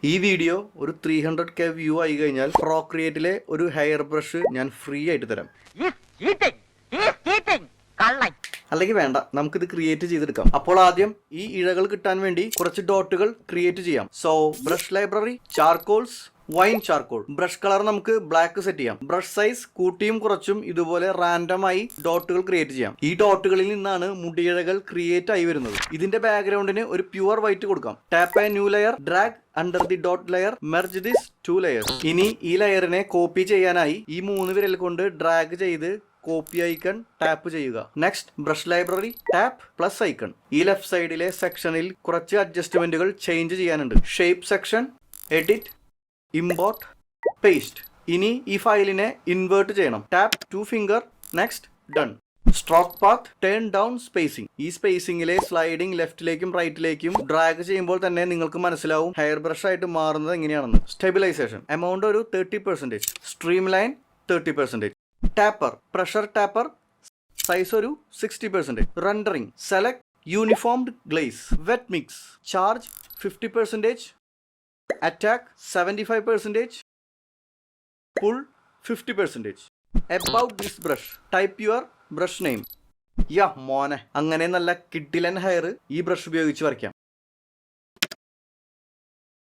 ഈ വീഡിയോ ഒരു 300K view ആയി കഴിഞ്ഞാൽ പ്രോക്രിയേറ്റിലെ ഒരു ഹെയർ ബ്രഷ് ഞാൻ ഫ്രീ ആയിട്ട് തരാം. അല്ലെങ്കിൽ വേണ്ട, നമുക്കിത് ക്രിയേറ്റ് ചെയ്തെടുക്കാം. അപ്പോൾ ആദ്യം ഈ ഇഴകൾ കിട്ടാൻ വേണ്ടി കുറച്ച് ഡോട്ടുകൾ ക്രിയേറ്റ് ചെയ്യാം. So brush library, charcoals, vine charcoal. Brush colour നമുക്ക് ബ്ലാക്ക് സെറ്റ് ചെയ്യാം. ബ്രഷ് സൈസ് കൂട്ടിയും കുറച്ചും ഇതുപോലെ റാൻഡമായി ഡോട്ടുകൾ ക്രിയേറ്റ് ചെയ്യാം. ഈ ഡോട്ടുകളിൽ നിന്നാണ് മുടിയിഴകൾ ക്രിയേറ്റ് ആയി വരുന്നത്. ഇതിന്റെ ബാക്ക്ഗ്രൗണ്ടിന് ഒരു പ്യുവർ വൈറ്റ് കൊടുക്കാം. Tap A new layer, drag under the dot layer, merge this 2 layers. ഇനി ഈ ലെയറിനെ കോപ്പി ചെയ്യാനായി ഈ 3 വിരൽ കൊണ്ട് ഡ്രാഗ് ചെയ്ത് കോപ്പി ഐക്കൺ ടാപ്പ് ചെയ്യുക. Next brush library, tap plus icon. ഈ ലെഫ്റ്റ് സൈഡിലെ സെക്ഷനിൽ കുറച്ച് അഡ്ജസ്റ്റ്മെന്റുകൾ ചേഞ്ച് ചെയ്യാനുണ്ട്. Shape section, edit, import, paste. ഇനി ഈ ഫയലിനെ ഇൻവേർട്ട് ചെയ്യണം. Tap 2 finger, next done. Stroke path, turn down spacing. ഈ സ്പേസിംഗിലെ സ്ലൈഡിംഗ് ലെഫ്റ്റിലേക്കും റൈറ്റിലേക്കും ഡ്രാഗ് ചെയ്യുമ്പോൾ തന്നെ നിങ്ങൾക്ക് മനസ്സിലാവും ഹെയർ ബ്രഷ് ആയിട്ട് മാറുന്നത് എങ്ങനെയാണെന്ന്. സ്റ്റെബിലൈസേഷൻ എമൗണ്ട് ഒരു 30%. Streamline 30%. Taper, pressure taper, size ഒരു 60%. Rendering, select uniformed glaze. Wet mix, charge 50%. Attack 75%. Pull 50%. About this brush, type your brush name. യാ മോനെ, അങ്ങനെ നല്ല കിഡിലൻ ഹെയർ ഈ ബ്രഷ് ഉപയോഗിച്ച് വരയ്ക്കാം.